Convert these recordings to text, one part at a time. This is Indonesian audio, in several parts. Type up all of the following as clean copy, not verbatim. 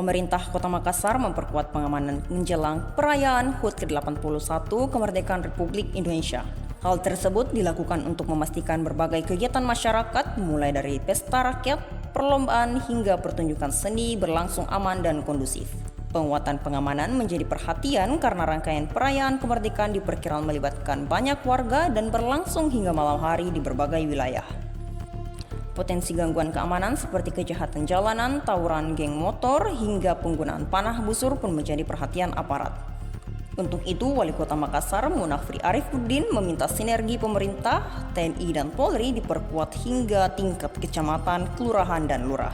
Pemerintah Kota Makassar memperkuat pengamanan menjelang perayaan HUT ke-81 Kemerdekaan Republik Indonesia. Hal tersebut dilakukan untuk memastikan berbagai kegiatan masyarakat, mulai dari pesta rakyat, perlombaan, hingga pertunjukan seni berlangsung aman dan kondusif. Penguatan pengamanan menjadi perhatian karena rangkaian perayaan kemerdekaan diperkirakan melibatkan banyak warga dan berlangsung hingga malam hari di berbagai wilayah. Potensi gangguan keamanan seperti kejahatan jalanan, tawuran geng motor, hingga penggunaan panah busur pun menjadi perhatian aparat. Untuk itu, Wali Kota Makassar, Munafri Arifuddin, meminta sinergi pemerintah, TNI, dan Polri diperkuat hingga tingkat kecamatan, kelurahan, dan lurah.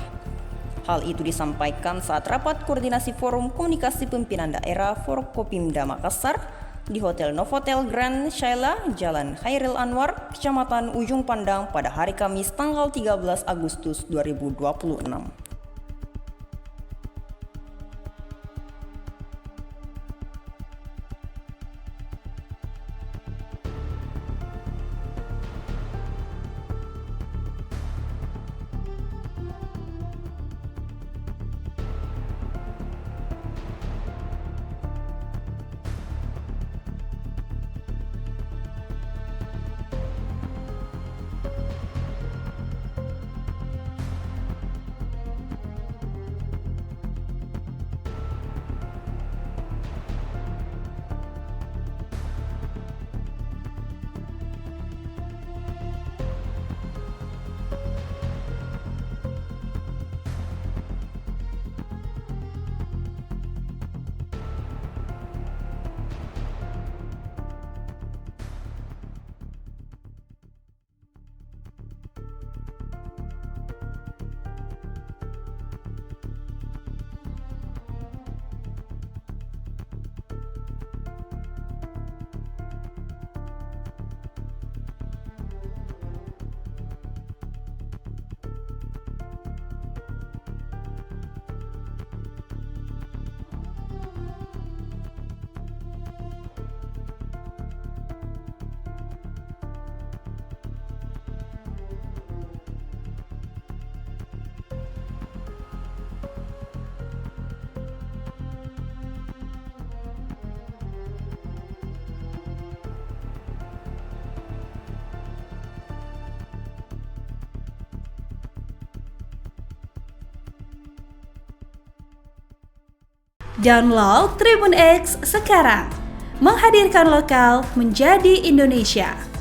Hal itu disampaikan saat rapat koordinasi Forum Komunikasi Pimpinan Daerah Forkopimda Makassar di Hotel Novotel Grand Shaila, Jalan Khairil Anwar, Kecamatan Ujung Pandang pada hari Kamis tanggal 13 Agustus 2026. Download Tribun X sekarang, menghadirkan lokal menjadi Indonesia.